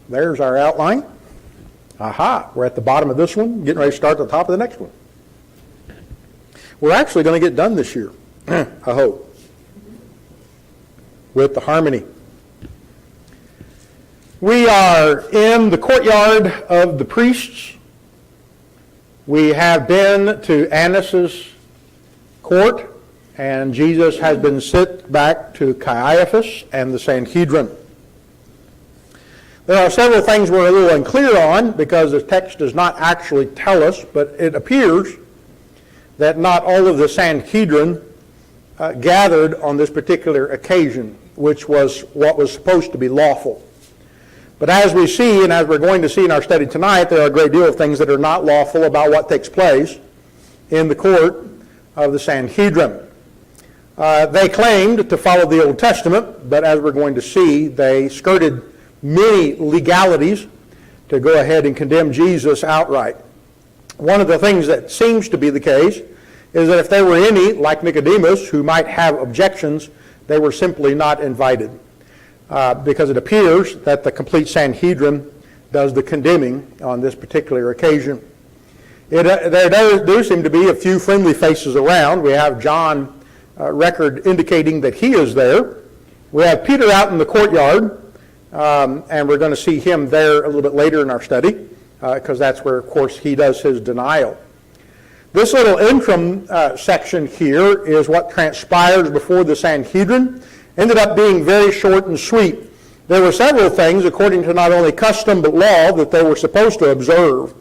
There's our outline. Aha, we're at the bottom of this one, getting ready to start at the top of the next one. We're actually going to get done this year, I hope, with the harmony. We are in the courtyard of the priests. We have been to Annas' court, and Jesus has been sent back to Caiaphas and the Sanhedrin. There are several things we're a little unclear on because the text does not actually tell us, but it appears that not all of the Sanhedrin gathered on this particular occasion, which was what was supposed to be lawful. But as we see, and as we're going to see in our study tonight, there are a great deal of things that are not lawful about what takes place in the court of the Sanhedrin. They claimed to follow the Old Testament, but as we're going to see, they skirted many legalities to go ahead and condemn Jesus outright. One of the things that seems to be the case is that if there were any, like Nicodemus, who might have objections, they were simply not invited. Because it appears that the complete Sanhedrin does the condemning on this particular occasion. There do seem to be a few friendly faces around. We have John record indicating that he is there. We have Peter out in the courtyard, and we're going to see him there a little bit later in our study, because that's where, of course, he does his denial. This little interim section here is what transpires before the Sanhedrin. Ended up being very short and sweet. There were several things, according to not only custom but law, that they were supposed to observe.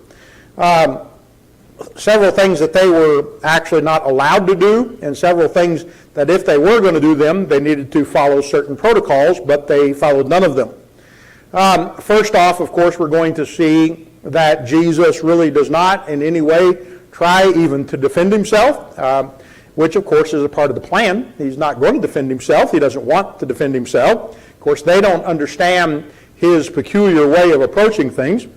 Several things that they were actually not allowed to do, and several things that if they were going to do them, they needed to follow certain protocols, but they followed none of them. First off, of course, we're going to see that Jesus really does not in any way try even to defend himself, which, of course, is a part of the plan. He's not going to defend himself. He doesn't want to defend himself. Of course, they don't understand his peculiar way of approaching things.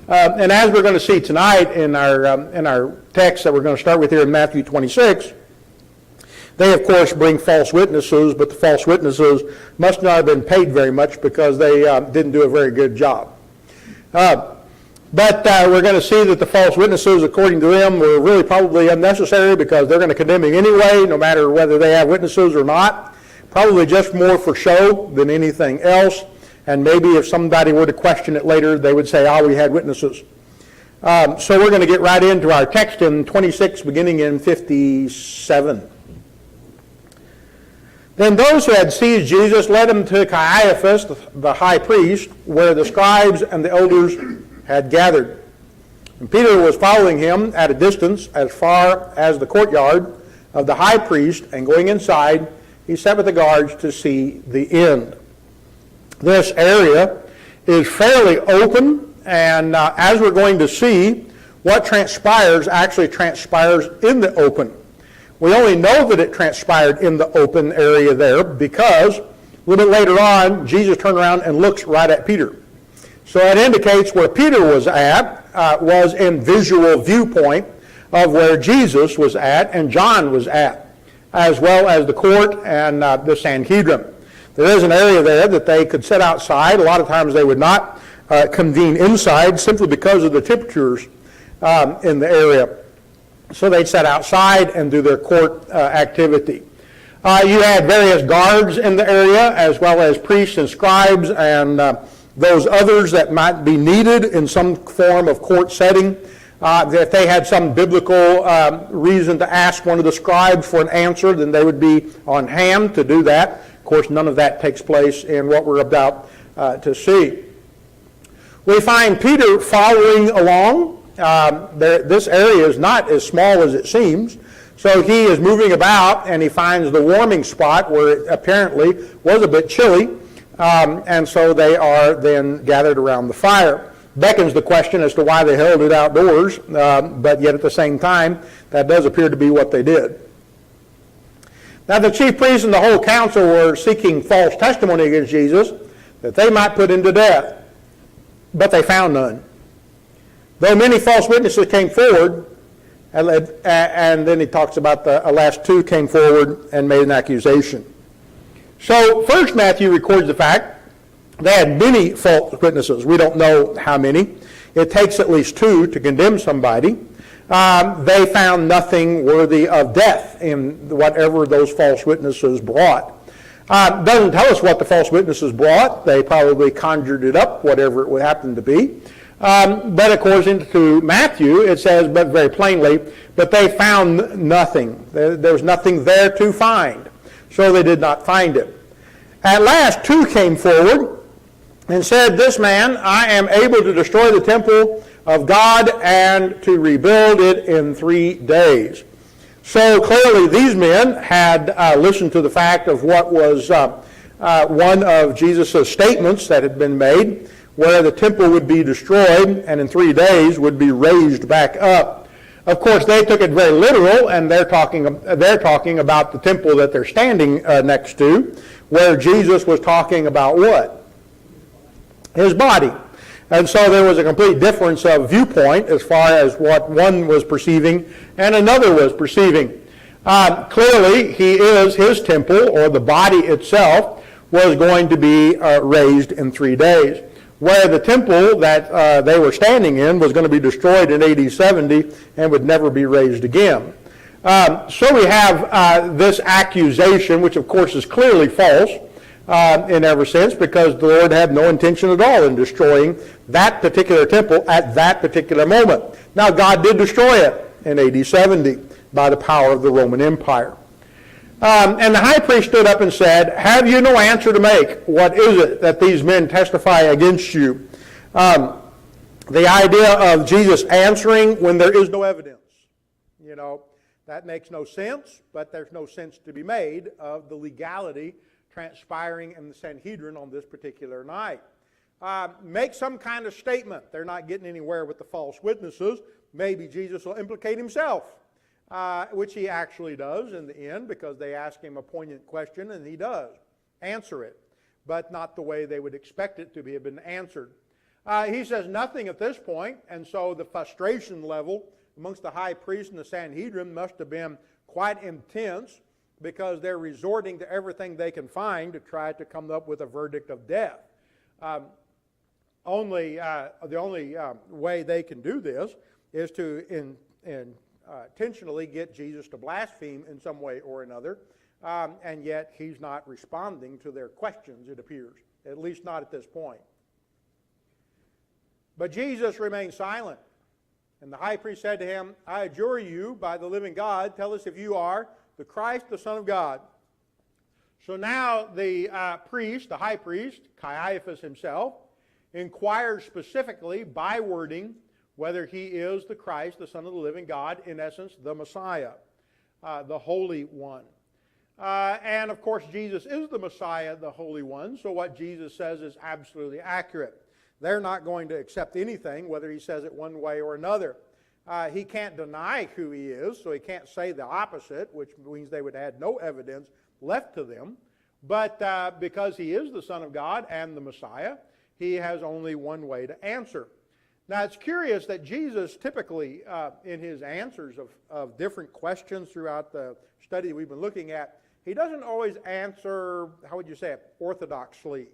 And as we're going to see tonight in our text that we're going to start with here in Matthew 26, they, of course, bring false witnesses, but the false witnesses must not have been paid very much because they didn't do a very good job. But we're going to see that the false witnesses, according to them, were really probably unnecessary because they're going to condemn him anyway, no matter whether they have witnesses or not. Probably just more for show than anything else. And maybe if somebody were to question it later, they would say, we had witnesses. So we're going to get right into our text in 26, beginning in 57. Then those who had seized Jesus led him to Caiaphas, the high priest, where the scribes and the elders had gathered. And Peter was following him at a distance as far as the courtyard of the high priest, and going inside, he sat with the guards to see the end. This area is fairly open, and as we're going to see, what transpires actually transpires in the open. We only know that it transpired in the open area there because a little bit later on, Jesus turned around and looks right at Peter. So it indicates where Peter was at was in visual viewpoint of where Jesus was at and John was at, as well as the court and the Sanhedrin. There is an area there that they could sit outside. A lot of times they would not convene inside simply because of the temperatures in the area. So they'd sit outside and do their court activity. You had various guards in the area, as well as priests and scribes and those others that might be needed in some form of court setting. If they had some biblical reason to ask one of the scribes for an answer, then they would be on hand to do that. Of course, none of that takes place in what we're about to see. We find Peter following along. This area is not as small as it seems. So he is moving about, and he finds the warming spot where it apparently was a bit chilly. And so they are then gathered around the fire. Beckons the question as to why they held it outdoors, but yet at the same time, that does appear to be what they did. Now the chief priests and the whole council were seeking false testimony against Jesus that they might put him to death, but they found none. Though many false witnesses came forward, and then he talks about the last two came forward and made an accusation. So first Matthew records the fact they had many false witnesses. We don't know how many. It takes at least two to condemn somebody. They found nothing worthy of death in whatever those false witnesses brought. Doesn't tell us what the false witnesses brought. They probably conjured it up, whatever it would happen to be. But according to Matthew, it says, but very plainly, but they found nothing. There was nothing there to find. So they did not find it. At last, two came forward and said, this man, I am able to destroy the temple of God and to rebuild it in 3 days. So clearly these men had listened to the fact of what was one of Jesus' statements that had been made, where the temple would be destroyed and in 3 days would be raised back up. Of course, they took it very literal, and they're talking about the temple that they're standing next to, where Jesus was talking about what? His body. And so there was a complete difference of viewpoint as far as what one was perceiving and another was perceiving. Clearly, his temple, or the body itself, was going to be raised in 3 days. Where the temple that they were standing in was going to be destroyed in AD 70 and would never be raised again. So we have this accusation, which of course is clearly false in every sense, because the Lord had no intention at all in destroying that particular temple at that particular moment. Now, God did destroy it in AD 70 by the power of the Roman Empire. And the high priest stood up and said, have you no answer to make? What is it that these men testify against you? The idea of Jesus answering when there is no evidence. You know, that makes no sense, but there's no sense to be made of the legality transpiring in the Sanhedrin on this particular night. Make some kind of statement. They're not getting anywhere with the false witnesses. Maybe Jesus will implicate himself. Which he actually does in the end, because they ask him a poignant question and he does answer it, but not the way they would expect it to have been answered. He says nothing at this point, and so the frustration level amongst the high priest and the Sanhedrin must have been quite intense, because they're resorting to everything they can find to try to come up with a verdict of death. The only way they can do this is to intentionally get Jesus to blaspheme in some way or another, and yet he's not responding to their questions, it appears, at least not at this point. But Jesus remained silent, and the high priest said to him, I adjure you by the living God, tell us if you are the Christ, the Son of God. So now the priest, the high priest, Caiaphas himself, inquires specifically by wording whether he is the Christ, the Son of the living God, in essence, the Messiah, the Holy One. And of course, Jesus is the Messiah, the Holy One, so what Jesus says is absolutely accurate. They're not going to accept anything, whether he says it one way or another. He can't deny who he is, so he can't say the opposite, which means they would add no evidence left to them. But because he is the Son of God and the Messiah, he has only one way to answer. Now, it's curious that Jesus typically, in his answers of different questions throughout the study we've been looking at, he doesn't always answer, how would you say it, orthodoxly,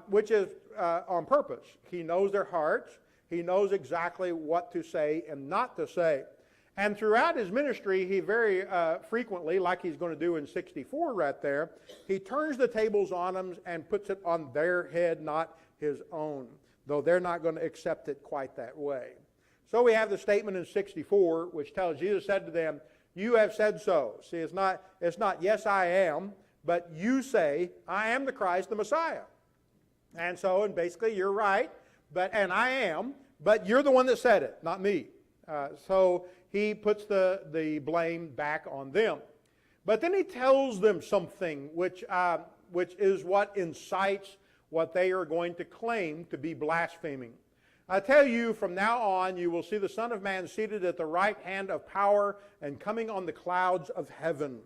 which is on purpose. He knows their hearts. He knows exactly what to say and not to say. And throughout his ministry, he very frequently, like he's going to do in 64 right there, he turns the tables on them and puts it on their head, not his own, though they're not going to accept it quite that way. So we have the statement in 64, which tells Jesus said to them, you have said so. See, it's not yes, I am, but you say, I am the Christ, the Messiah. And so, and basically, you're right, and I am, but you're the one that said it, not me. So he puts the blame back on them. But then he tells them something which is what incites what they are going to claim to be blaspheming. I tell you, from now on, you will see the Son of Man seated at the right hand of power and coming on the clouds of heaven.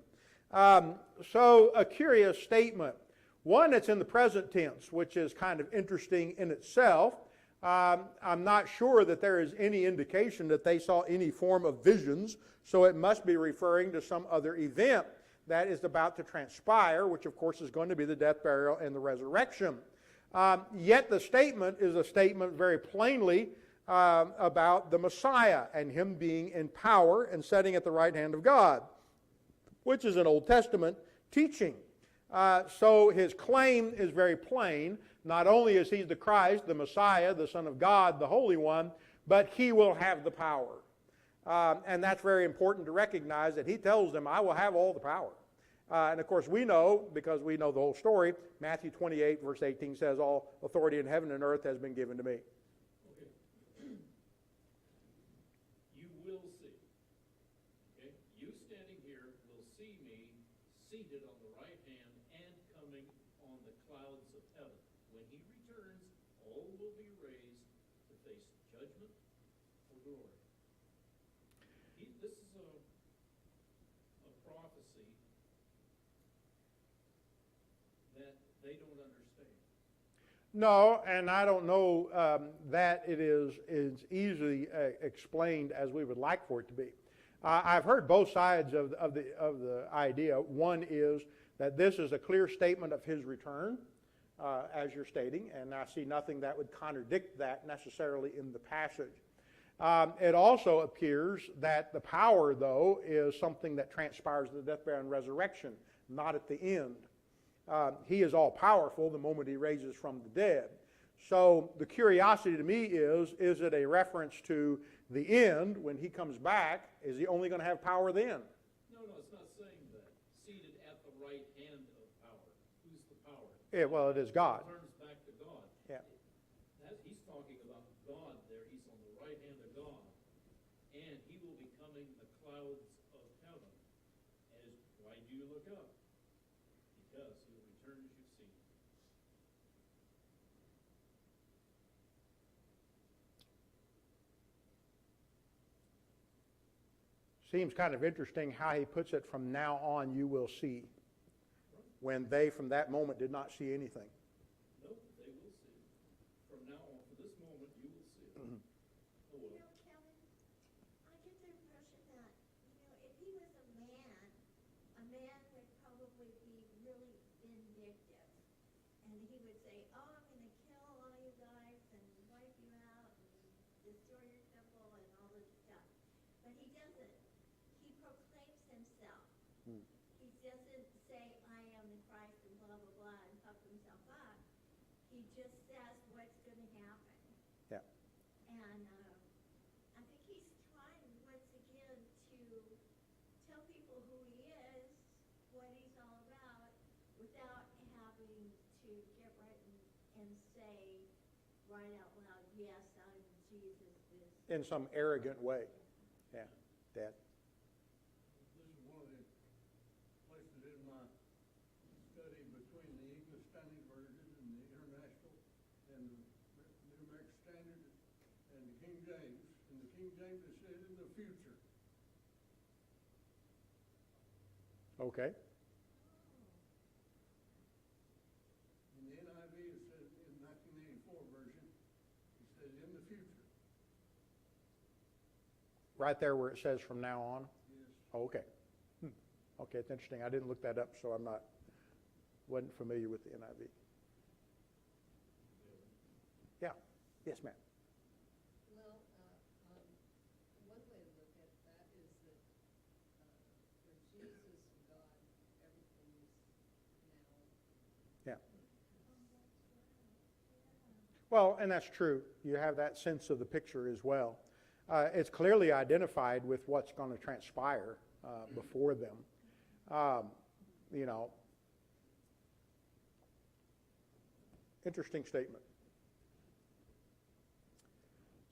So a curious statement. One, it's in the present tense, which is kind of interesting in itself. I'm not sure that there is any indication that they saw any form of visions, so it must be referring to some other event. that is about to transpire, which of course is going to be the death, burial, and the resurrection. Yet the statement is a statement very plainly about the Messiah and him being in power and sitting at the right hand of God, which is an Old Testament teaching. So his claim is very plain. Not only is he the Christ, the Messiah, the Son of God, the Holy One, but he will have the power. And that's very important to recognize that he tells them, I will have all the power. And of course we know, because we know the whole story, Matthew 28 verse 18 says, all authority in heaven and earth has been given to me. Okay. You will see. Okay? You standing here will see me seated on the right hand and coming on the clouds of heaven. When he returns, all will be raised to face judgment or glory. This is a prophecy that they don't understand. No, and I don't know that it is easily explained as we would like for it to be. I've heard both sides of the idea. One is that this is a clear statement of his return, as you're stating, and I see nothing that would contradict that necessarily in the passage. It also appears that the power, though, is something that transpires at the death, burial, and resurrection, not at the end. He is all powerful the moment he raises from the dead. So the curiosity to me is it a reference to the end when he comes back? Is he only going to have power then? No, it's not saying that. Seated at the right hand of power. Who's the power? Yeah, well, it is God. It turns back to God. Yeah. He's talking about God there. He's on the right hand of God. And he will be coming the clouds of heaven. As why do you look up? Because he will return as you've seen. Seems kind of interesting how he puts it, from now on you will see, when they from that moment did not see anything. No, they will see. From now on, for this moment, you will see. Mm-hmm. Oh, well. Kevin, I get the impression that, if he was a man would probably be really vindictive. And he would say, oh, I'm going to kill all you guys and wipe you out and destroy your temple and all this stuff. But he doesn't. He proclaims himself. He doesn't say, I am the Christ and blah, blah, blah, and puff himself up. He just says what's going to happen. Yeah. And I think he's trying once again to tell people who he is, what he's all about, without having to get right and say right out loud, yes, I'm Jesus. In some arrogant way. Yeah, Dad. This is one of the places in my study between the English Standard Version and the International and the New American Standard and the King James. In the King James it says in the future. Okay. In the NIV it says, in 1984 version, it says in the future. Right there where it says from now on? Yes. Oh, okay. Okay, it's interesting. I didn't look that up, so wasn't familiar with the NIV. Yeah. Yes, ma'am. Well, one way to look at that is that for Jesus and God, everything is now. Yeah. Well, and that's true. You have that sense of the picture as well. It's clearly identified with what's going to transpire before them. Interesting statement.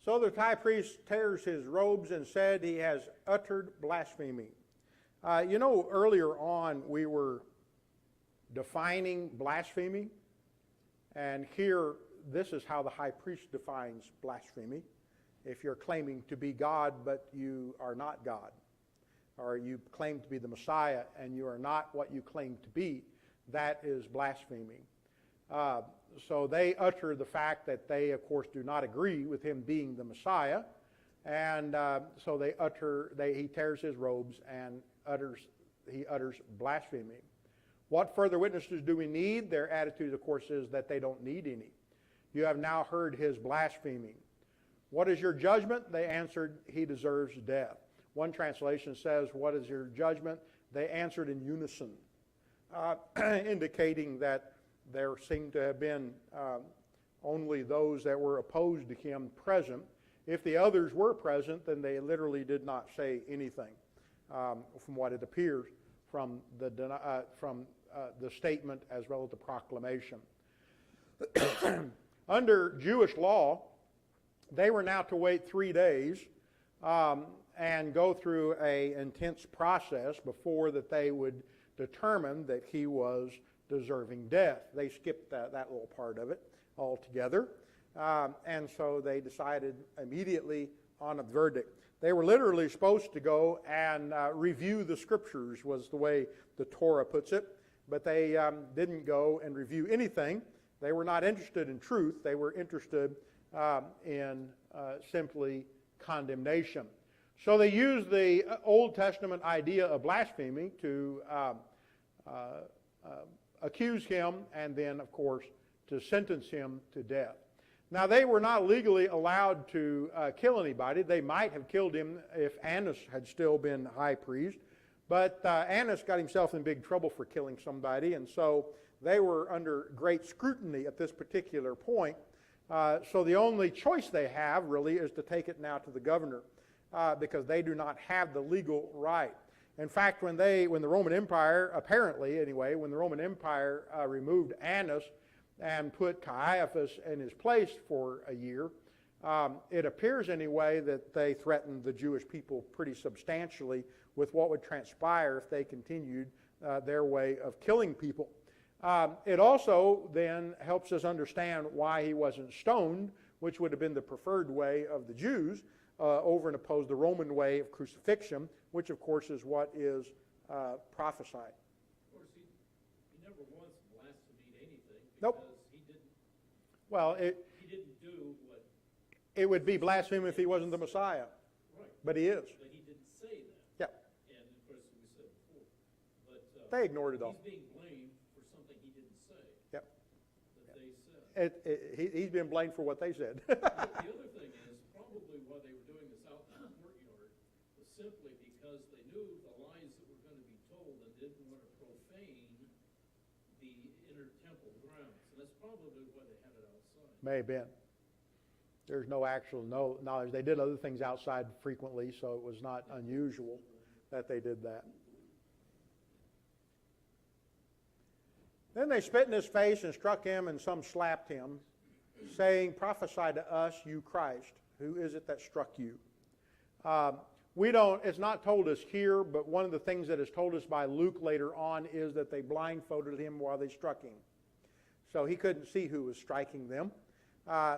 So the high priest tears his robes and said he has uttered blasphemy. Earlier on we were defining blasphemy, and here this is how the high priest defines blasphemy. If you're claiming to be God but you are not God, or you claim to be the Messiah and you are not what you claim to be, that is blasphemy. So they utter the fact that they, of course, do not agree with him being the Messiah, and so he tears his robes and utters he utters blasphemy. What further witnesses do we need? Their attitude, of course, is that they don't need any. You have now heard his blaspheming. What is your judgment? They answered, he deserves death. One translation says, what is your judgment? They answered in unison, indicating that there seemed to have been only those that were opposed to him present. If the others were present, then they literally did not say anything, from what it appears from the statement as well as the proclamation. Under Jewish law, they were now to wait 3 days and go through an intense process before that they would determine that he was deserving death. They skipped that little part of it altogether. And so they decided immediately on a verdict. They were literally supposed to go and review the scriptures, was the way the Torah puts it. But they didn't go and review anything. They were not interested in truth. They were interested in simply condemnation. So they used the Old Testament idea of blasphemy to accuse him and then, of course, to sentence him to death. Now, they were not legally allowed to kill anybody. They might have killed him if Annas had still been high priest. But Annas got himself in big trouble for killing somebody, and so they were under great scrutiny at this particular point. So the only choice they have, really, is to take it now to the governor, because they do not have the legal right. In fact, when the Roman Empire, apparently anyway, when the Roman Empire removed Annas and put Caiaphas in his place for a year, it appears anyway that they threatened the Jewish people pretty substantially with what would transpire if they continued their way of killing people. It also then helps us understand why he wasn't stoned, which would have been the preferred way of the Jews, over and opposed the Roman way of crucifixion, which of course is what is prophesied. Of course, he never once blasphemed anything because Nope. he didn't. Well, He didn't do what. it would be blasphemy if he wasn't the Messiah, Right. but he is. But he didn't say that. Yep. And of course, we said before. But They ignored it all. he's being blamed for something he didn't say. Yep. That they said. He's been blamed for what they said. The other thing is, probably why they were doing this out in the courtyard was simply because they knew the lies that were going to be told and didn't want to profane the inner temple grounds. And that's probably why they had it outside. May have been. There's no actual knowledge. They did other things outside frequently, so it was not unusual that they did that. Then they spit in his face and struck him, and some slapped him, saying, "Prophesy to us, you Christ. Who is it that struck you?" It's not told us here, but one of the things that is told us by Luke later on is that they blindfolded him while they struck him. So he couldn't see who was striking them.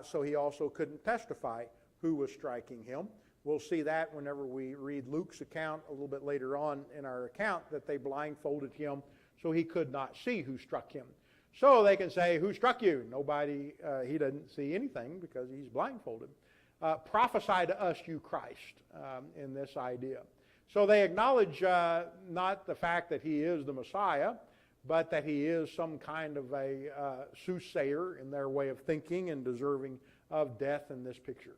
So he also couldn't testify who was striking him. We'll see that whenever we read Luke's account a little bit later on in our account, that they blindfolded him so he could not see who struck him. So they can say, "Who struck you?" Nobody, he doesn't see anything because he's blindfolded. Prophesy to us, you Christ, in this idea. So they acknowledge not the fact that he is the Messiah, but that he is some kind of a soothsayer in their way of thinking and deserving of death in this picture.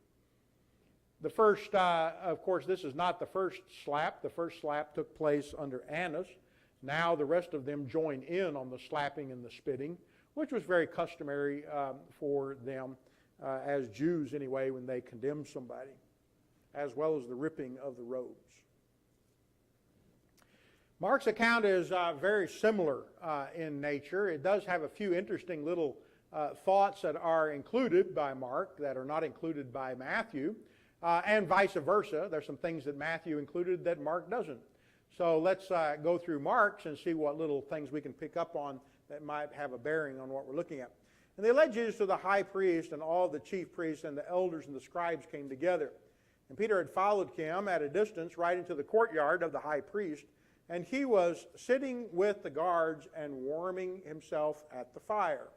The first, of course, this is not the first slap. The first slap took place under Annas. Now the rest of them join in on the slapping and the spitting, which was very customary for them as Jews anyway when they condemned somebody, as well as the ripping of the robes. Mark's account is very similar in nature. It does have a few interesting little thoughts that are included by Mark that are not included by Matthew, and vice versa. There's some things that Matthew included that Mark doesn't. So let's go through Mark's and see what little things we can pick up on that might have a bearing on what we're looking at. And they led Jesus to the high priest, and all the chief priests and the elders and the scribes came together. And Peter had followed him at a distance right into the courtyard of the high priest, and he was sitting with the guards and warming himself at the fire.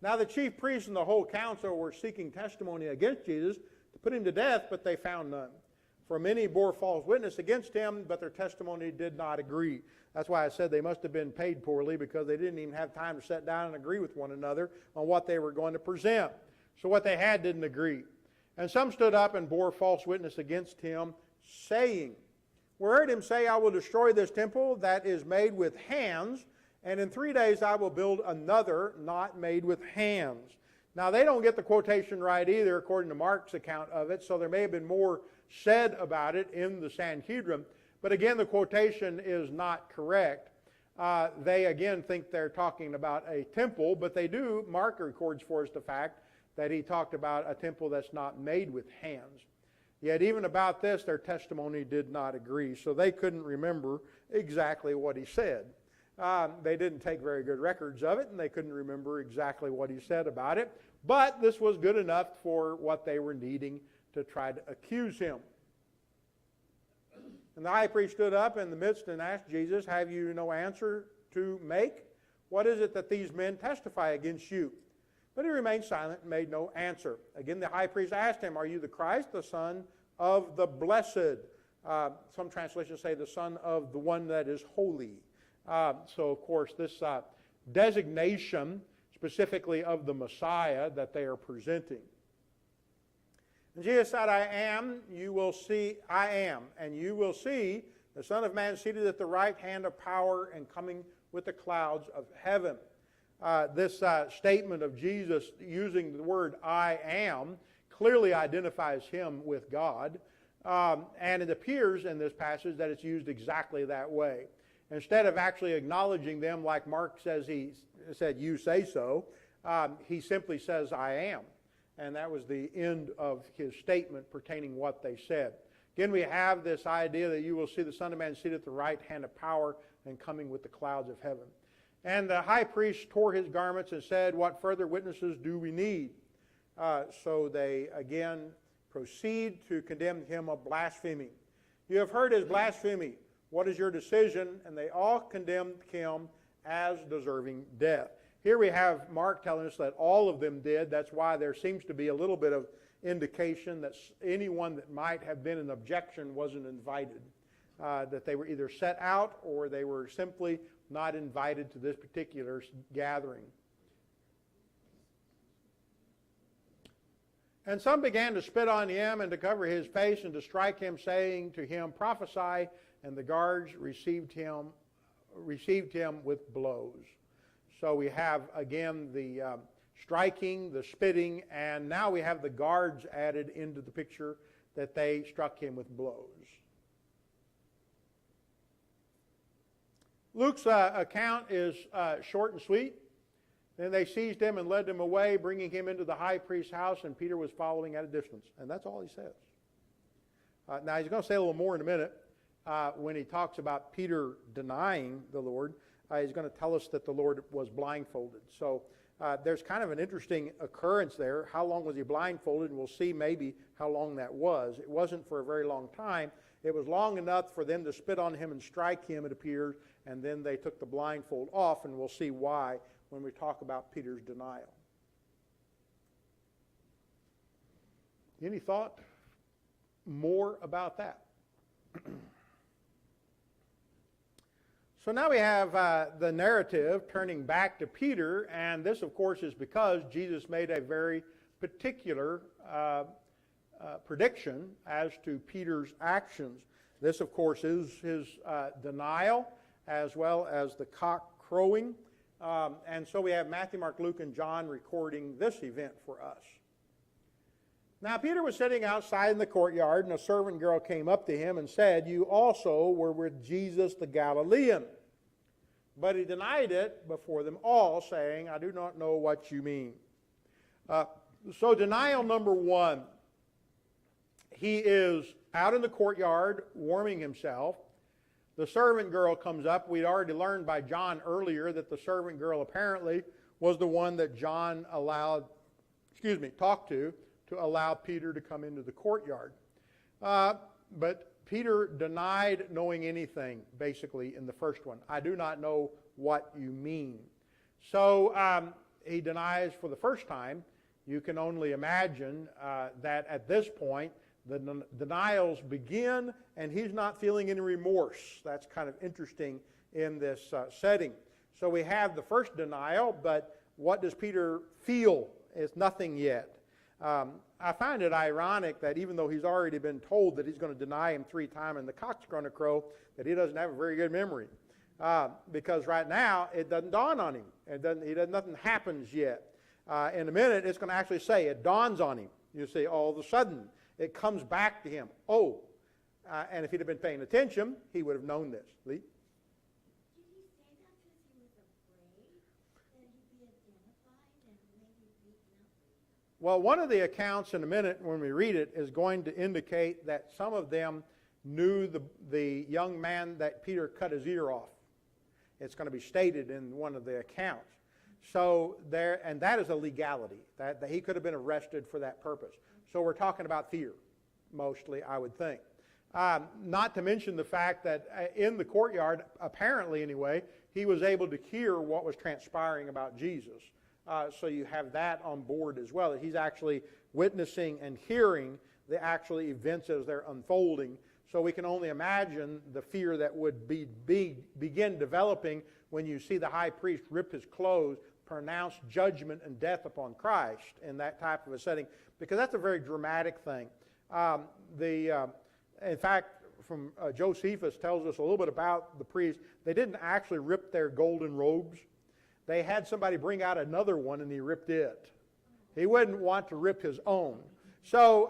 Now the chief priests and the whole council were seeking testimony against Jesus to put him to death, but they found none. For many bore false witness against him, but their testimony did not agree. That's why I said they must have been paid poorly, because they didn't even have time to sit down and agree with one another on what they were going to present. So what they had didn't agree. And some stood up and bore false witness against him, saying, "We heard him say, I will destroy this temple that is made with hands, and in 3 days I will build another not made with hands." Now, they don't get the quotation right either, according to Mark's account of it, so there may have been more said about it in the Sanhedrin. But again, the quotation is not correct. They again think they're talking about a temple, but they do. Mark records for us the fact that he talked about a temple that's not made with hands. Yet even about this, their testimony did not agree, so they couldn't remember exactly what he said. They didn't take very good records of it, and they couldn't remember exactly what he said about it. But this was good enough for what they were needing to try to accuse him. And the high priest stood up in the midst and asked Jesus, "Have you no answer to make? What is it that these men testify against you?" But he remained silent and made no answer. Again, the high priest asked him, "Are you the Christ, the Son of the Blessed?" Some translations say the Son of the one that is holy. So, of course, this designation specifically of the Messiah that they are presenting. And Jesus said, I am, and you will see the Son of Man seated at the right hand of power and coming with the clouds of heaven. This statement of Jesus using the word I am clearly identifies him with God. And it appears in this passage that it's used exactly that way. Instead of actually acknowledging them like Mark says he said, "You say so," he simply says, "I am." And that was the end of his statement pertaining what they said. Again, we have this idea that you will see the Son of Man seated at the right hand of power and coming with the clouds of heaven. And the high priest tore his garments and said, "What further witnesses do we need?" So they again proceed to condemn him of blasphemy. "You have heard his blasphemy. What is your decision?" And they all condemned him as deserving death. Here we have Mark telling us that all of them did. That's why there seems to be a little bit of indication that anyone that might have been an objection wasn't invited. That they were either set out or they were simply not invited to this particular gathering. And some began to spit on him and to cover his face and to strike him, saying to him, "Prophesy." And the guards received him with blows. So we have again the striking, the spitting, and now we have the guards added into the picture, that they struck him with blows. Luke's account is short and sweet. Then they seized him and led him away, bringing him into the high priest's house, and Peter was following at a distance. And that's all he says. Now he's going to say a little more in a minute. When he talks about Peter denying the Lord, he's going to tell us that the Lord was blindfolded. So there's kind of an interesting occurrence there. How long was he blindfolded? And we'll see maybe how long that was. It wasn't for a very long time. It was long enough for them to spit on him and strike him, it appears, and then they took the blindfold off, and we'll see why when we talk about Peter's denial. Any thought more about that? So now we have the narrative turning back to Peter, and this, of course, is because Jesus made a very particular prediction as to Peter's actions. This, of course, is his denial as well as the cock crowing. And so we have Matthew, Mark, Luke, and John recording this event for us. Now Peter was sitting outside in the courtyard, and a servant girl came up to him and said, "You also were with Jesus the Galilean." But he denied it before them all, saying, "I do not know what you mean." So denial number one. He is out in the courtyard warming himself. The servant girl comes up. We'd already learned by John earlier that the servant girl apparently was the one that John talked to allow Peter to come into the courtyard. But Peter denied knowing anything, basically, in the first one. "I do not know what you mean." So he denies for the first time. You can only imagine that at this point The denials begin, and he's not feeling any remorse. That's kind of interesting in this setting. So we have the first denial, but what does Peter feel? It's nothing yet. I find it ironic that even though he's already been told that he's going to deny him 3 times and the cock's going to crow, that he doesn't have a very good memory. Because right now, it doesn't dawn on him. Nothing happens yet. In a minute, it's going to actually say, it dawns on him. You see, all of a sudden, it comes back to him. Oh, and if he'd have been paying attention, he would have known this. Lee? Did he say that because he was afraid that he'd be identified and maybe beaten up? Well, one of the accounts in a minute when we read it is going to indicate that some of them knew the young man that Peter cut his ear off. It's going to be stated in one of the accounts. So there, and that is a legality, that he could have been arrested for that purpose. So we're talking about fear, mostly, I would think. Not to mention the fact that in the courtyard, apparently anyway, he was able to hear what was transpiring about Jesus. So you have that on board as well, that he's actually witnessing and hearing the actual events as they're unfolding. So we can only imagine the fear that would begin developing when you see the high priest rip his clothes, pronounce judgment and death upon Christ in that type of a setting, because that's a very dramatic thing. In fact, from Josephus tells us a little bit about the priests. They didn't actually rip their golden robes. They had somebody bring out another one and he ripped it. He wouldn't want to rip his own. So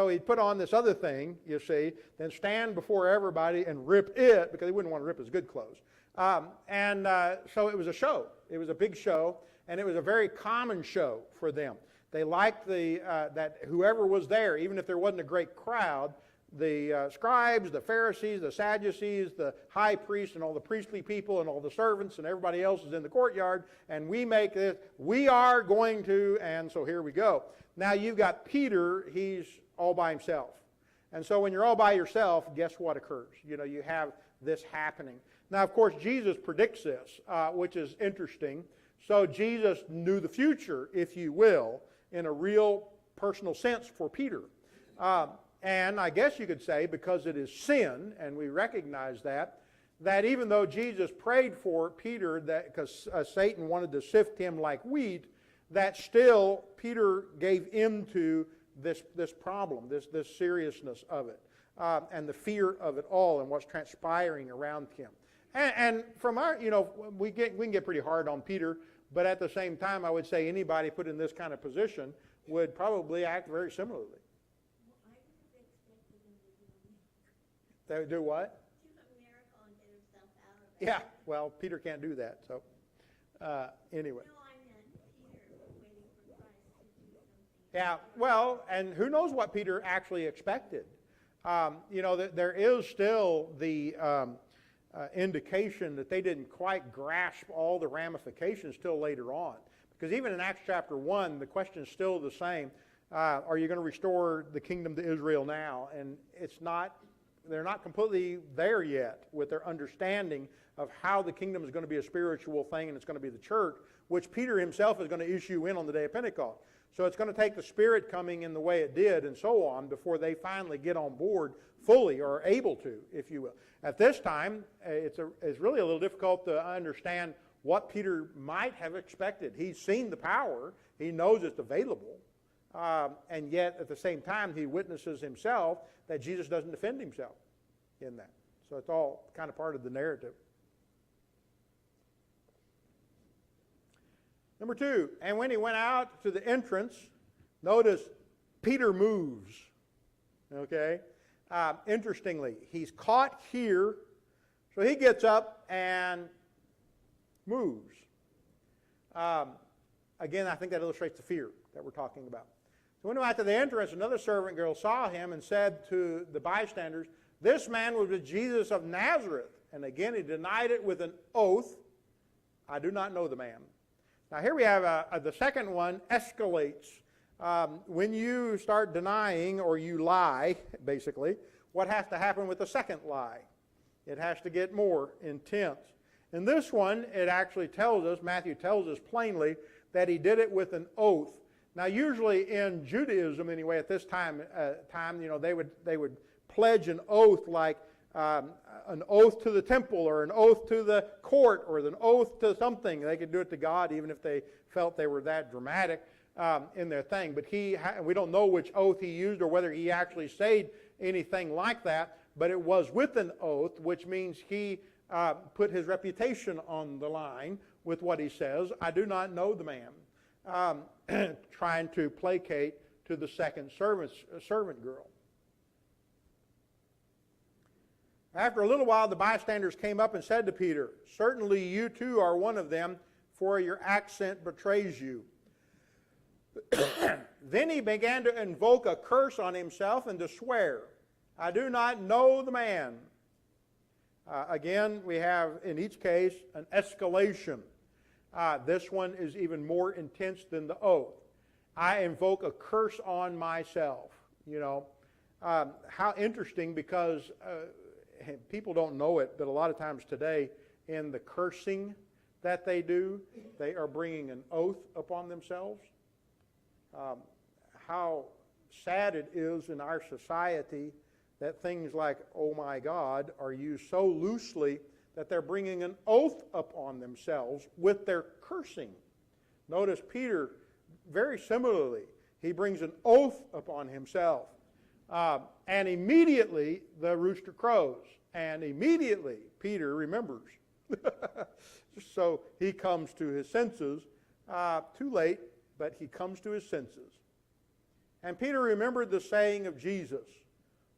he put on this other thing, you see, then stand before everybody and rip it, because he wouldn't want to rip his good clothes. So it was a show. It was a big show, and it was a very common show for them. They liked that whoever was there, even if there wasn't a great crowd, the scribes, the Pharisees, the Sadducees, the high priest, and all the priestly people, and all the servants, and everybody else is in the courtyard, and we make this, we are going to, and so here we go. Now you've got Peter, he's all by himself. And so when you're all by yourself, guess what occurs? You know, you have this happening. Now, of course, Jesus predicts this, which is interesting. So Jesus knew the future, if you will, in a real personal sense for Peter. And I guess you could say, because it is sin, and we recognize that even though Jesus prayed for Peter, that because Satan wanted to sift him like wheat, that still Peter gave into this problem, this seriousness of it, and the fear of it all and what's transpiring around him. And from our, we can get pretty hard on Peter, but at the same time, I would say anybody put in this kind of position would probably act very similarly. Well, I would have expected him to do a miracle. They would do what? Do a miracle and get himself out of it. Yeah, well, Peter can't do that, so anyway. No, I meant Peter waiting for Christ to do something. Yeah, well, and who knows what Peter actually expected. There is still the indication that they didn't quite grasp all the ramifications till later on. Because even in Acts chapter 1, the question is still the same. Are you going to restore the kingdom to Israel now? And they're not completely there yet with their understanding of how the kingdom is going to be a spiritual thing, and it's going to be the church, which Peter himself is going to issue in on the day of Pentecost. So it's going to take the Spirit coming in the way it did and so on before they finally get on board fully, or able to, if you will. At this time, it's really a little difficult to understand what Peter might have expected. He's seen the power. He knows it's available. And yet, at the same time, he witnesses himself that Jesus doesn't defend himself in that. So it's all kind of part of the narrative. Number 2, and when he went out to the entrance, notice Peter moves. Okay? Interestingly, he's caught here, so he gets up and moves. Again, I think that illustrates the fear that we're talking about. So when he went out to the entrance, another servant girl saw him and said to the bystanders, "This man was with Jesus of Nazareth." And again, he denied it with an oath, "I do not know the man." Now here we have the second one escalates. When you start denying or you lie, basically, what has to happen with the second lie? It has to get more intense. In this one, it actually tells us, Matthew tells us plainly, that he did it with an oath. Now, usually in Judaism, anyway, at this time, they would pledge an oath, like an oath to the temple, or an oath to the court, or an oath to something. They could do it to God, even if they felt they were that dramatic in their thing. But we don't know which oath he used, or whether he actually said anything like that. But it was with an oath, which means he put his reputation on the line with what he says. I do not know the man. Trying to placate to the second servant girl. After a little while, the bystanders came up and said to Peter, "Certainly you too are one of them, for your accent betrays you." Then he began to invoke a curse on himself and to swear, "I do not know the man." Again, we have in each case an escalation. This one is even more intense than the oath. I invoke a curse on myself. How interesting, because people don't know it, but a lot of times today, in the cursing that they do, they are bringing an oath upon themselves. How sad it is in our society that things like, "oh my God," are used so loosely that they're bringing an oath upon themselves with their cursing. Notice Peter, very similarly, he brings an oath upon himself. And immediately the rooster crows. And immediately Peter remembers. So he comes to his senses. Too late, but he comes to his senses. And Peter remembered the saying of Jesus,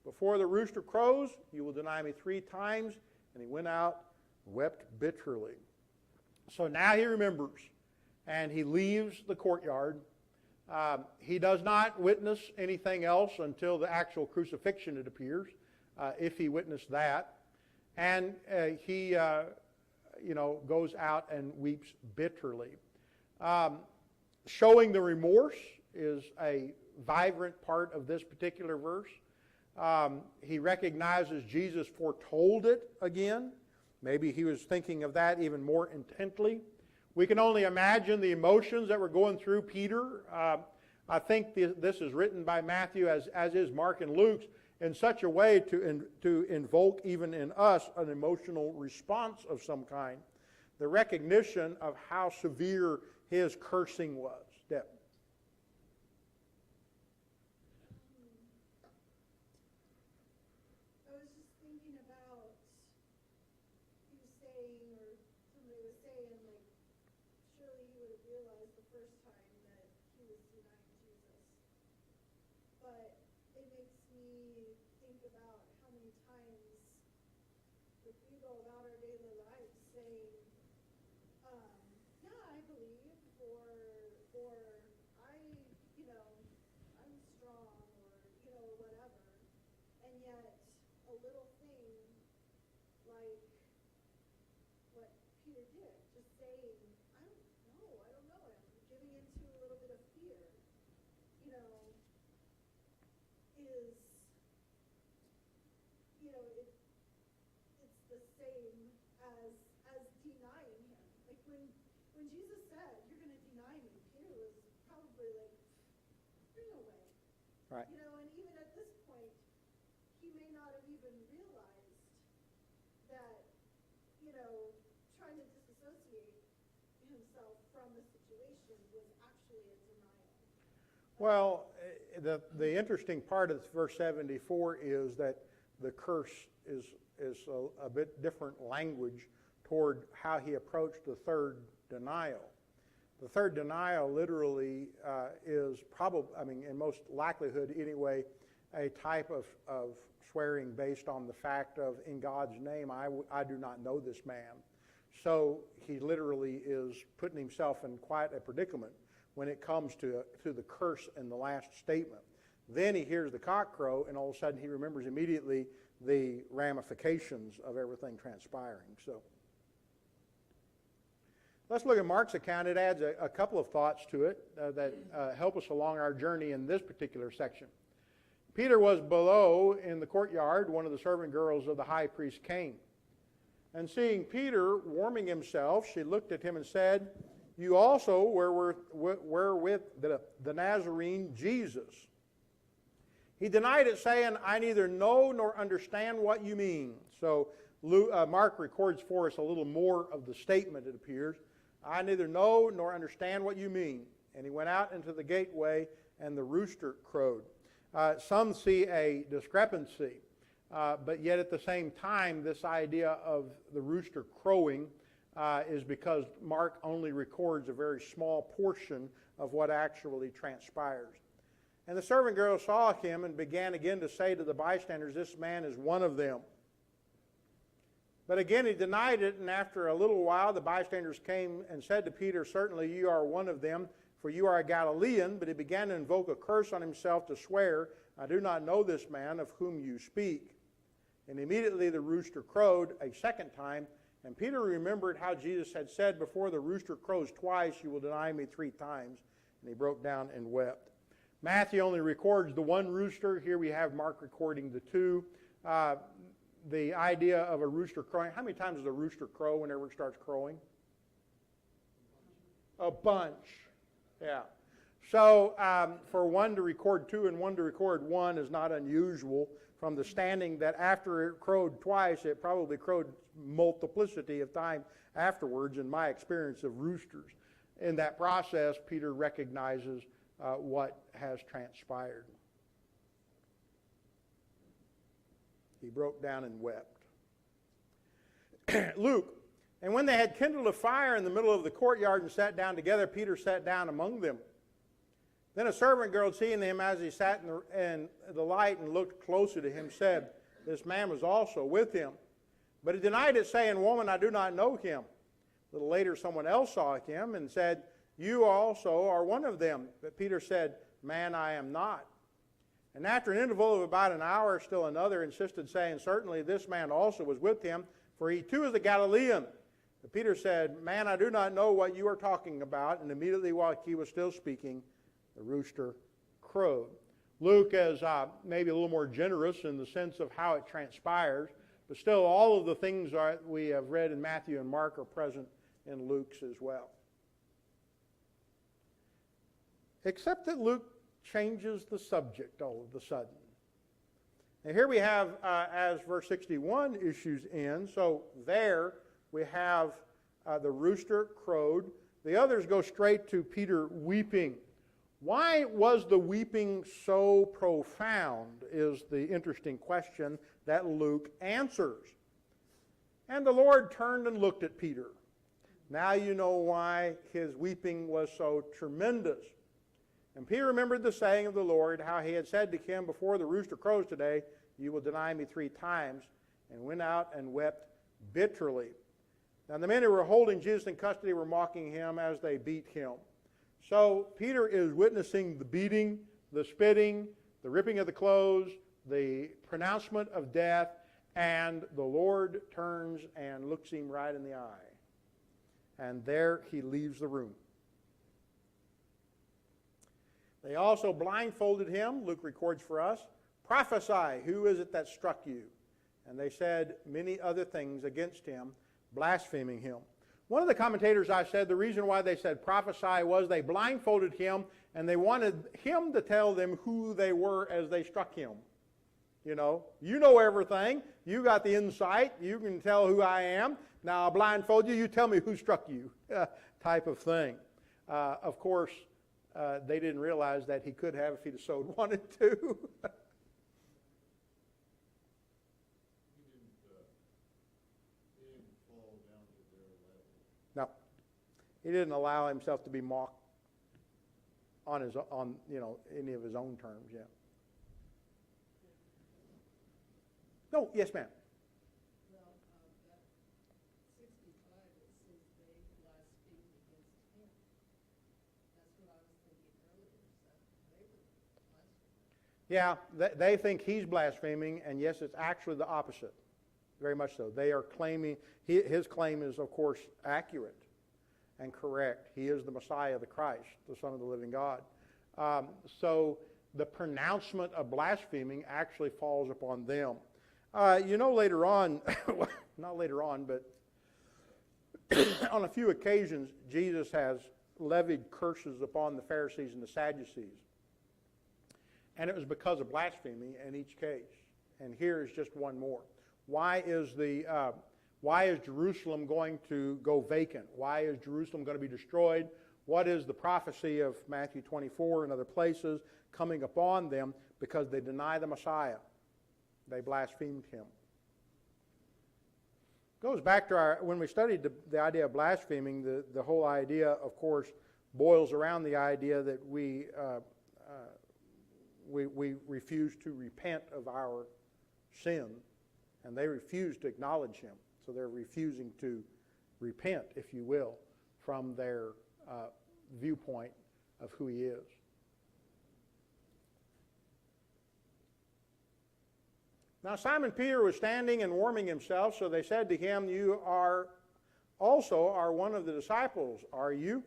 "Before the rooster crows, you will deny me 3 times." And he went out, wept bitterly. So now he remembers, and he leaves the courtyard. He does not witness anything else until the actual crucifixion, it appears, if he witnessed that. And he goes out and weeps bitterly. Showing the remorse is a vibrant part of this particular verse. He recognizes Jesus foretold it again. Maybe he was thinking of that even more intently. We can only imagine the emotions that were going through Peter. I think this is written by Matthew, as is Mark and Luke's, in such a way to invoke even in us an emotional response of some kind. The recognition of how severe his cursing was. Deb. I was just thinking about you saying, or somebody was saying, like, surely he would have realized the first time that he was denying Jesus. But it makes me think about how many times, if we go about our daily lives saying, yeah, I believe, or I, I'm strong, or, whatever. And yet, a little thing like what Peter did, just saying, I don't know, I'm giving into a little bit of fear, is, it's the same as denying him. Like when Jesus said, "You're going to deny me," Peter was probably like, "There's no way." Right. And even at this point, he may not have even realized that, trying to disassociate himself from the situation was actually a denial. Well, the interesting part of verse 74 is that the curse is a bit different language toward how he approached the third denial. The third denial literally is probably, in most likelihood anyway, a type of swearing based on the fact of, in God's name, I do not know this man. So he literally is putting himself in quite a predicament when it comes to the curse in the last statement. Then he hears the cock crow, and all of a sudden he remembers immediately the ramifications of everything transpiring. So let's look at Mark's account. It adds a couple of thoughts to it that help us along our journey in this particular section. Peter was below in the courtyard. One of the servant girls of the high priest came. And seeing Peter warming himself, she looked at him and said, you also were with the Nazarene Jesus. He denied it, saying, I neither know nor understand what you mean. So Mark records for us a little more of the statement, it appears. I neither know nor understand what you mean. And he went out into the gateway, and the rooster crowed. Some see a discrepancy, but yet at the same time, this idea of the rooster crowing is because Mark only records a very small portion of what actually transpires. And the servant girl saw him and began again to say to the bystanders, this man is one of them. But again he denied it, and after a little while the bystanders came and said to Peter, certainly you are one of them, for you are a Galilean. But he began to invoke a curse on himself to swear, I do not know this man of whom you speak. And immediately the rooster crowed a second time, and Peter remembered how Jesus had said, before the rooster crows twice, you will deny me 3 times. And he broke down and wept. Matthew only records the one rooster. Here we have Mark recording the 2. The idea of a rooster crowing. How many times does a rooster crow whenever it starts crowing? A bunch. Yeah. So for one to record 2 and one to record 1 is not unusual, from the standing that after it crowed twice, it probably crowed multiplicity of time afterwards, in my experience of roosters. In that process, Peter recognizes what has transpired. He broke down and wept. Luke, and when they had kindled a fire in the middle of the courtyard and sat down together, Peter sat down among them. Then a servant girl, seeing him as he sat in the light and looked closer to him, said, this man was also with him. But he denied it, saying, woman, I do not know him. A little later someone else saw him and said, you also are one of them. But Peter said, man, I am not. And after an interval of about an hour, still another insisted, saying, certainly this man also was with him, for he too is a Galilean. But Peter said, man, I do not know what you are talking about. And immediately while he was still speaking, the rooster crowed. Luke is maybe a little more generous in the sense of how it transpires, but still all of the things that we have read in Matthew and Mark are present in Luke's as well. Except that Luke changes the subject all of a sudden. Now here we have, as verse 61 issues in, so there we have the rooster crowed. The others go straight to Peter weeping. Why was the weeping so profound is the interesting question that Luke answers. And the Lord turned and looked at Peter. Now you know why his weeping was so tremendous. And Peter remembered the saying of the Lord, how he had said to him, before the rooster crows today, you will deny me 3 times, and went out and wept bitterly. Now the men who were holding Jesus in custody were mocking him as they beat him. So Peter is witnessing the beating, the spitting, the ripping of the clothes, the pronouncement of death, and the Lord turns and looks him right in the eye. And there he leaves the room. They also blindfolded him, Luke records for us. Prophesy, who is it that struck you? And they said many other things against him, blaspheming him. One of the commentators, I said, the reason why they said prophesy was they blindfolded him and they wanted him to tell them who they were as they struck him. You know everything. You got the insight. You can tell who I am. Now I'll blindfold you. You tell me who struck you, type of thing. Of course, they didn't realize that he could have if he'd so wanted to. No, he didn't allow himself to be mocked on any of his own terms. Yeah. No, yes, ma'am. Well, that 65, it says they blasphemed against him. That's what I was thinking earlier, so they were blaspheming. Yeah, they think he's blaspheming, and yes, it's actually the opposite. Very much so. They are claiming, his claim is, of course, accurate and correct. He is the Messiah, the Christ, the Son of the living God. So the pronouncement of blaspheming actually falls upon them. Later on, not later on, but on a few occasions, Jesus has levied curses upon the Pharisees and the Sadducees. And it was because of blasphemy in each case. And here is just one more. Why is Jerusalem going to go vacant? Why is Jerusalem going to be destroyed? What is the prophecy of Matthew 24 and other places coming upon them? Because they deny the Messiah. They blasphemed him. Goes back to when we studied the idea of blaspheming, the whole idea, of course, boils around the idea that we refuse to repent of our sin, and they refuse to acknowledge him. So they're refusing to repent, if you will, from their viewpoint of who he is. Now Simon Peter was standing and warming himself, so they said to him, "You also are one of the disciples, are you?"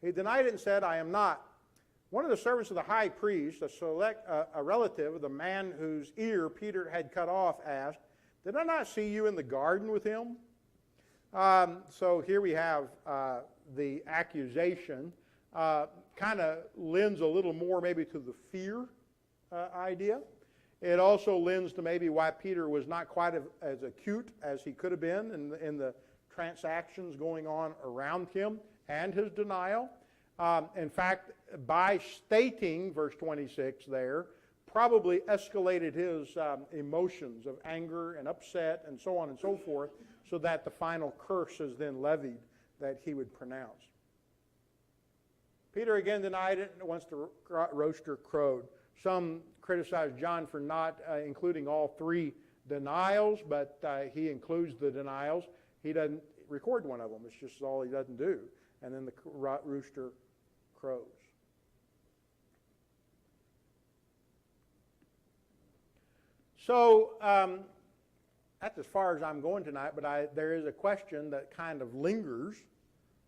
He denied it and said, "I am not." One of the servants of the high priest, a relative of the man whose ear Peter had cut off, asked, "Did I not see you in the garden with him?" So here we have the accusation. Kind of lends a little more maybe to the fear idea. It also lends to maybe why Peter was not quite as acute as he could have been in the transactions going on around him and his denial. In fact, by stating, verse 26 there, probably escalated his emotions of anger and upset and so on and so forth, so that the final curse is then levied that he would pronounce. Peter again denied it once the rooster crowed. Some criticize John for not including all three denials, but he includes the denials. He doesn't record one of them. It's just all he doesn't do. And then the rooster crows. So that's as far as I'm going tonight, but there is a question that kind of lingers,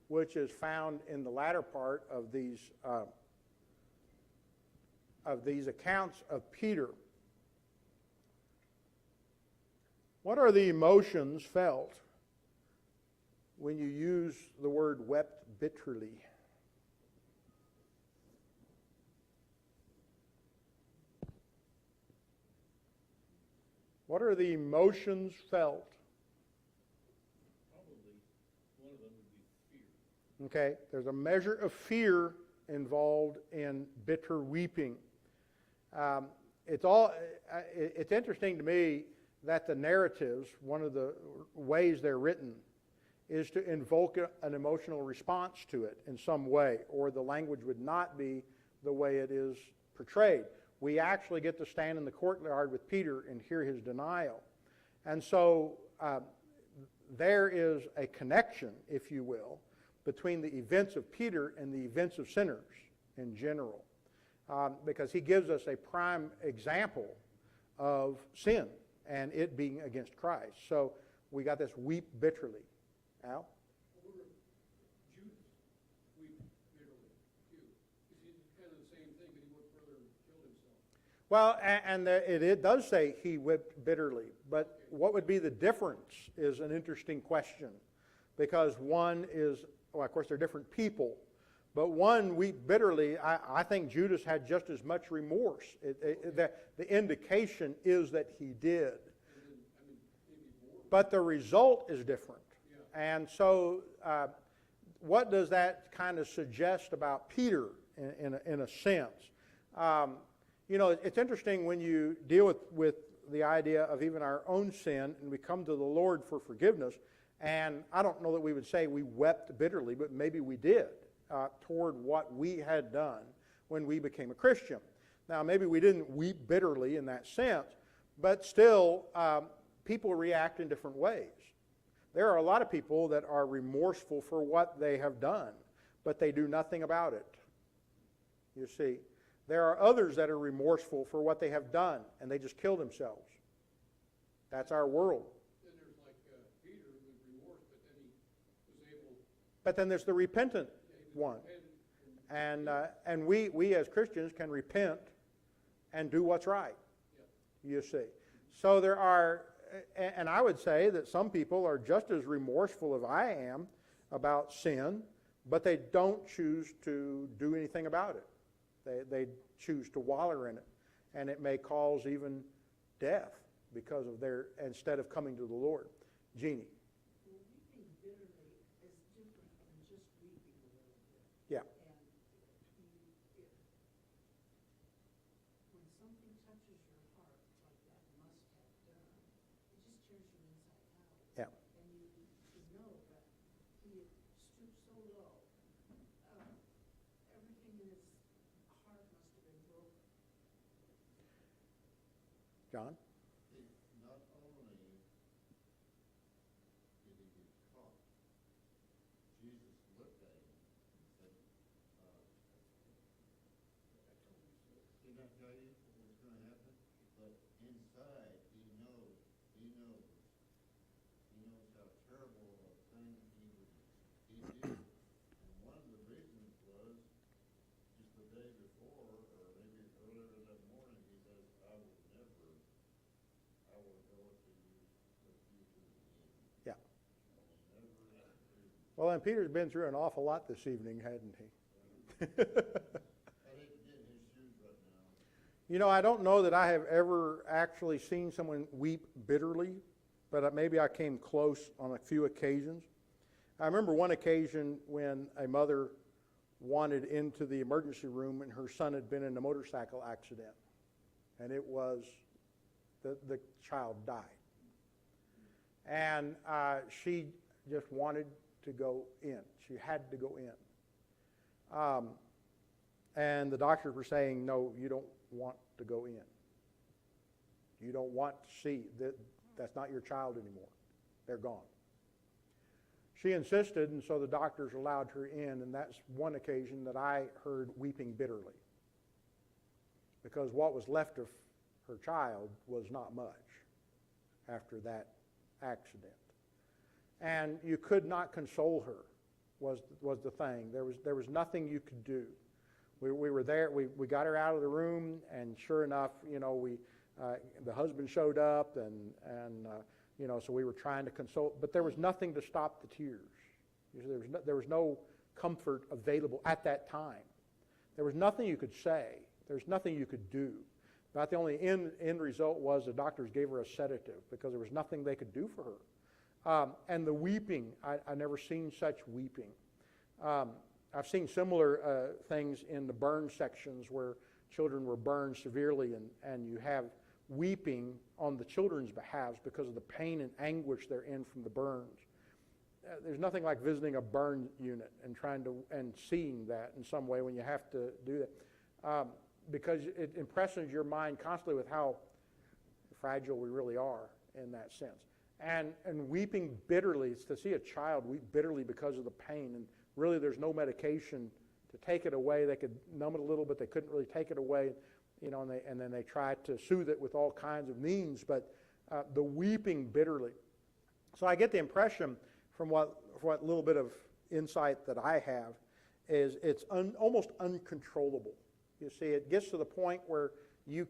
which is found in the latter part of these accounts of Peter. What are the emotions felt when you use the word wept bitterly? What are the emotions felt? Probably one of them would be fear. Okay, there's a measure of fear involved in bitter weeping. It's interesting to me that the narratives, one of the ways they're written, is to invoke an emotional response to it in some way, or the language would not be the way it is portrayed. We actually get to stand in the courtyard with Peter and hear his denial. And so there is a connection, if you will, between the events of Peter and the events of sinners in general. Because he gives us a prime example of sin and it being against Christ. So we got this weep bitterly. Al? Judas weep bitterly, too. It's kind of the same thing, but he went further and killed himself. Well, and it does say he wept bitterly, but what would be the difference is an interesting question. Because one is, well, of course, they're different people, but one weep bitterly. I think Judas had just as much remorse. The indication is that he did. But the result is different. Yeah. And so what does that kind of suggest about Peter in a sense? You know, it's interesting when you deal with the idea of even our own sin and we come to the Lord for forgiveness. And I don't know that we would say we wept bitterly, but maybe we did toward what we had done when we became a Christian. Now, maybe we didn't weep bitterly in that sense, but still, people react in different ways. There are a lot of people that are remorseful for what they have done, but they do nothing about it. You see, there are others that are remorseful for what they have done, and they just kill themselves. That's our world. Then there's like Peter with remorse, but then he was able. But then there's the repentant one. And we as Christians can repent and do what's right. You see. So there are, and I would say that some people are just as remorseful as I am about sin, but they don't choose to do anything about it. They choose to wallow in it, and it may cause even death because of instead of coming to the Lord. Jeannie. Well, weeping bitterly is different than just weeping a little bit. Yeah. And when something touches your heart like that must have done, it just tears you inside out. Yeah. And you know that he had stooped so low. Everything in his heart must have been broken. John? Not only did he get caught, Jesus looked at him and said, did I tell you what was going to happen? But inside, he knows how terrible a thing he did. And one of the reasons was just the day before, or maybe earlier that morning, he says, I will go with you to the end. Yeah. I will never leave you. Well, and Peter's been through an awful lot this evening, hadn't he? I hate to get in his shoes right now. You know, I don't know that I have ever actually seen someone weep bitterly, but maybe I came close on a few occasions. I remember one occasion when a mother wandered into the emergency room and her son had been in a motorcycle accident, and it was the child died. And she just wanted to go in. She had to go in. And the doctors were saying, no, you don't want to go in. You don't want to see that. That's not your child anymore. They're gone. She insisted, and so the doctors allowed her in, and that's one occasion that I heard weeping bitterly. Because what was left of her child was not much after that accident. And you could not console her, was the thing. There was nothing you could do. We were there, we got her out of the room, and sure enough, the husband showed up, and so we were trying to console, but there was nothing to stop the tears. There was no comfort available at that time. There was nothing you could say. There was nothing you could do. About the only end result was the doctors gave her a sedative because there was nothing they could do for her. And the weeping, I never seen such weeping. I've seen similar things in the burn sections where children were burned severely, and you have weeping on the children's behalf because of the pain and anguish they're in from the burns. There's nothing like visiting a burn unit and seeing that in some way when you have to do that, because it impresses your mind constantly with how fragile we really are in that sense. And weeping bitterly, to see a child weep bitterly because of the pain, and really there's no medication to take it away. They could numb it a little, but they couldn't really take it away, and then they tried to soothe it with all kinds of means, but the weeping bitterly. So I get the impression from what little bit of insight that I have is it's almost uncontrollable. You see, it gets to the point where you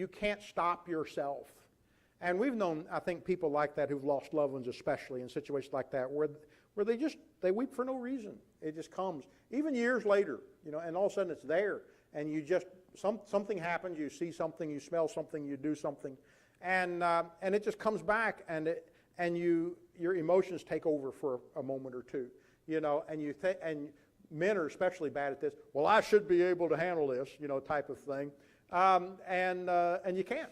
can't stop yourself. And we've known, I think, people like that who've lost loved ones, especially in situations like that, where they weep for no reason. It just comes, even years later, and all of a sudden it's there, and you just something happens, you see something, you smell something, you do something, and it just comes back, and your emotions take over for a moment or two, and men are especially bad at this. Well, I should be able to handle this, type of thing, and you can't.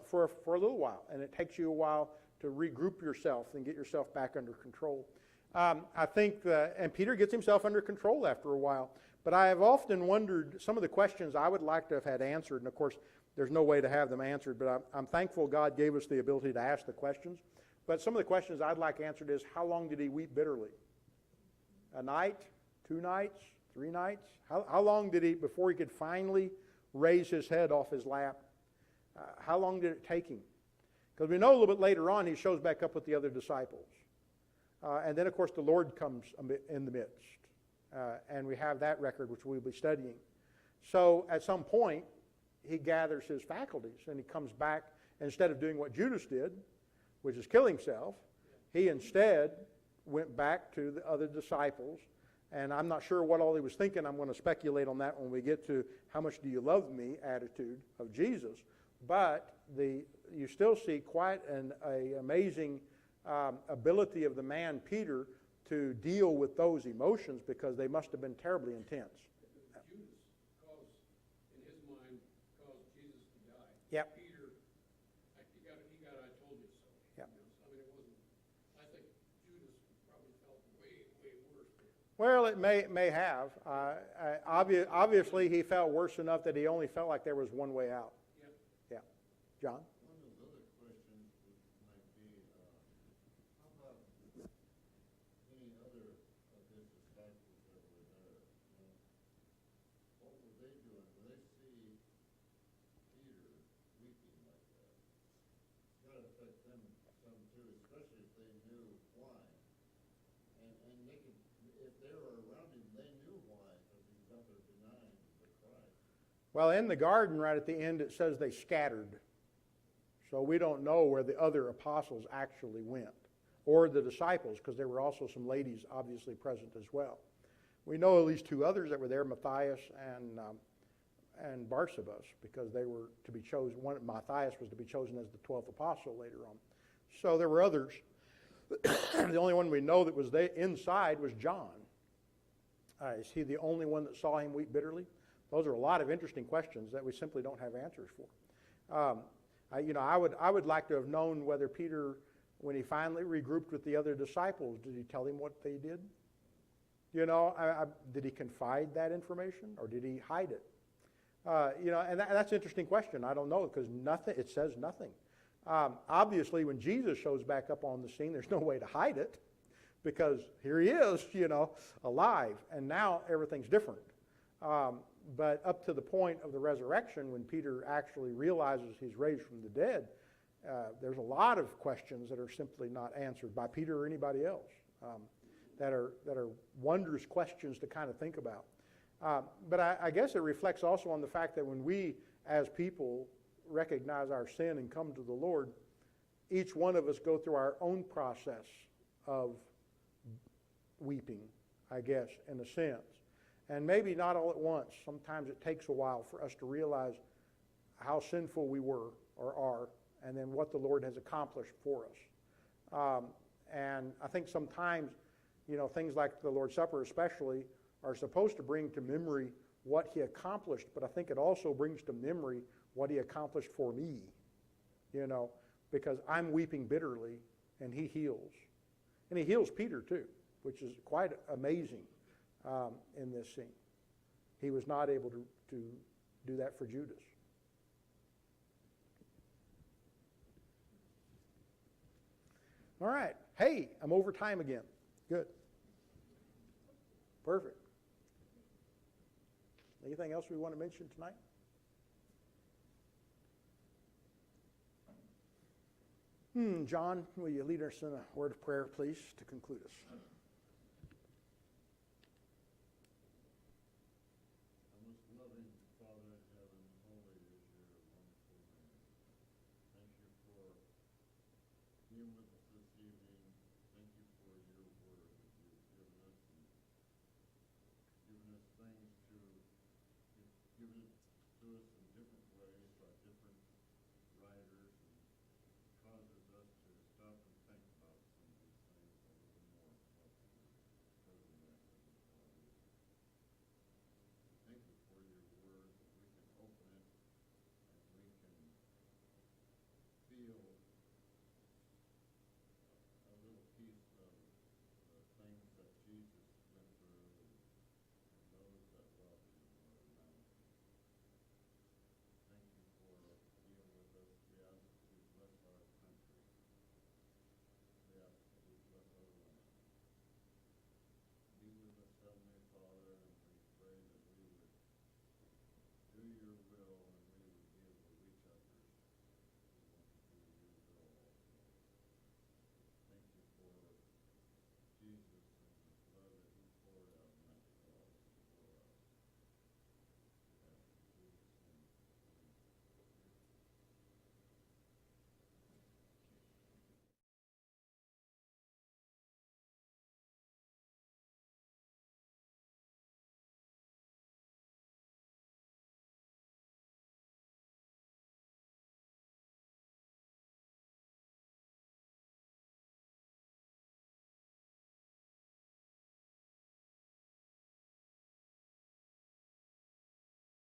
For a little while, and it takes you a while to regroup yourself and get yourself back under control. I think and Peter gets himself under control after a while, but I have often wondered some of the questions I would like to have had answered, and of course there's no way to have them answered, but I'm thankful God gave us the ability to ask the questions. But some of the questions I'd like answered is, how long did he weep bitterly? A night? 2 nights? 3 nights? How long did he, before he could finally raise his head off his lap? How long did it take him? Because we know a little bit later on he shows back up with the other disciples. And then, of course, the Lord comes in the midst. And we have that record, which we'll be studying. So at some point, he gathers his faculties and he comes back. Instead of doing what Judas did, which is kill himself, he instead went back to the other disciples, and I'm not sure what all he was thinking. I'm going to speculate on that when we get to how much do you love me attitude of Jesus. But you still see quite an amazing ability of the man Peter to deal with those emotions, because they must have been terribly intense. Judas caused, in his mind, caused Jesus to die. Yep. Peter, he got I told you so. Yep. I mean, it wasn't, I think Judas probably felt way, way worse. Well, it may have. Obviously, he felt worse enough that he only felt like there was one way out. Yep. Yeah. John? One of those other questions might be, how about any other of his disciples that were there? You know, what were they doing? When they see Peter weeping like that, it's got to affect them some too, especially if they knew why. And they could, if they were around him, they knew why, because he was out there denying the Christ. Well, in the garden, right at the end, it says they scattered. So we don't know where the other apostles actually went, or the disciples, because there were also some ladies obviously present as well. We know at least two others that were there, Matthias and Barsabas, because they were to be chosen. Matthias was to be chosen as the 12th apostle later on. So there were others. The only one we know that was there inside was John. Is he the only one that saw him weep bitterly? Those are a lot of interesting questions that we simply don't have answers for. I would like to have known whether Peter, when he finally regrouped with the other disciples, did he tell him what they did? Did he confide that information, or did he hide it? And that's an interesting question. I don't know, because it says nothing. Obviously, when Jesus shows back up on the scene, there's no way to hide it, because here he is, alive, and now everything's different. But up to the point of the resurrection, when Peter actually realizes he's raised from the dead, there's a lot of questions that are simply not answered by Peter or anybody else, that are wondrous questions to kind of think about. But I guess it reflects also on the fact that when we, as people, recognize our sin and come to the Lord, each one of us go through our own process of weeping, I guess, in a sense. And maybe not all at once. Sometimes it takes a while for us to realize how sinful we were or are, and then what the Lord has accomplished for us. And I think sometimes, things like the Lord's Supper especially are supposed to bring to memory what he accomplished, but I think it also brings to memory what he accomplished for me, because I'm weeping bitterly and he heals. And he heals Peter too, which is quite amazing. In this scene, he was not able to do that for Judas. All right. Hey, I'm over time again. Good. Perfect. Anything else we want to mention tonight? John, will you lead us in a word of prayer, please, to conclude us?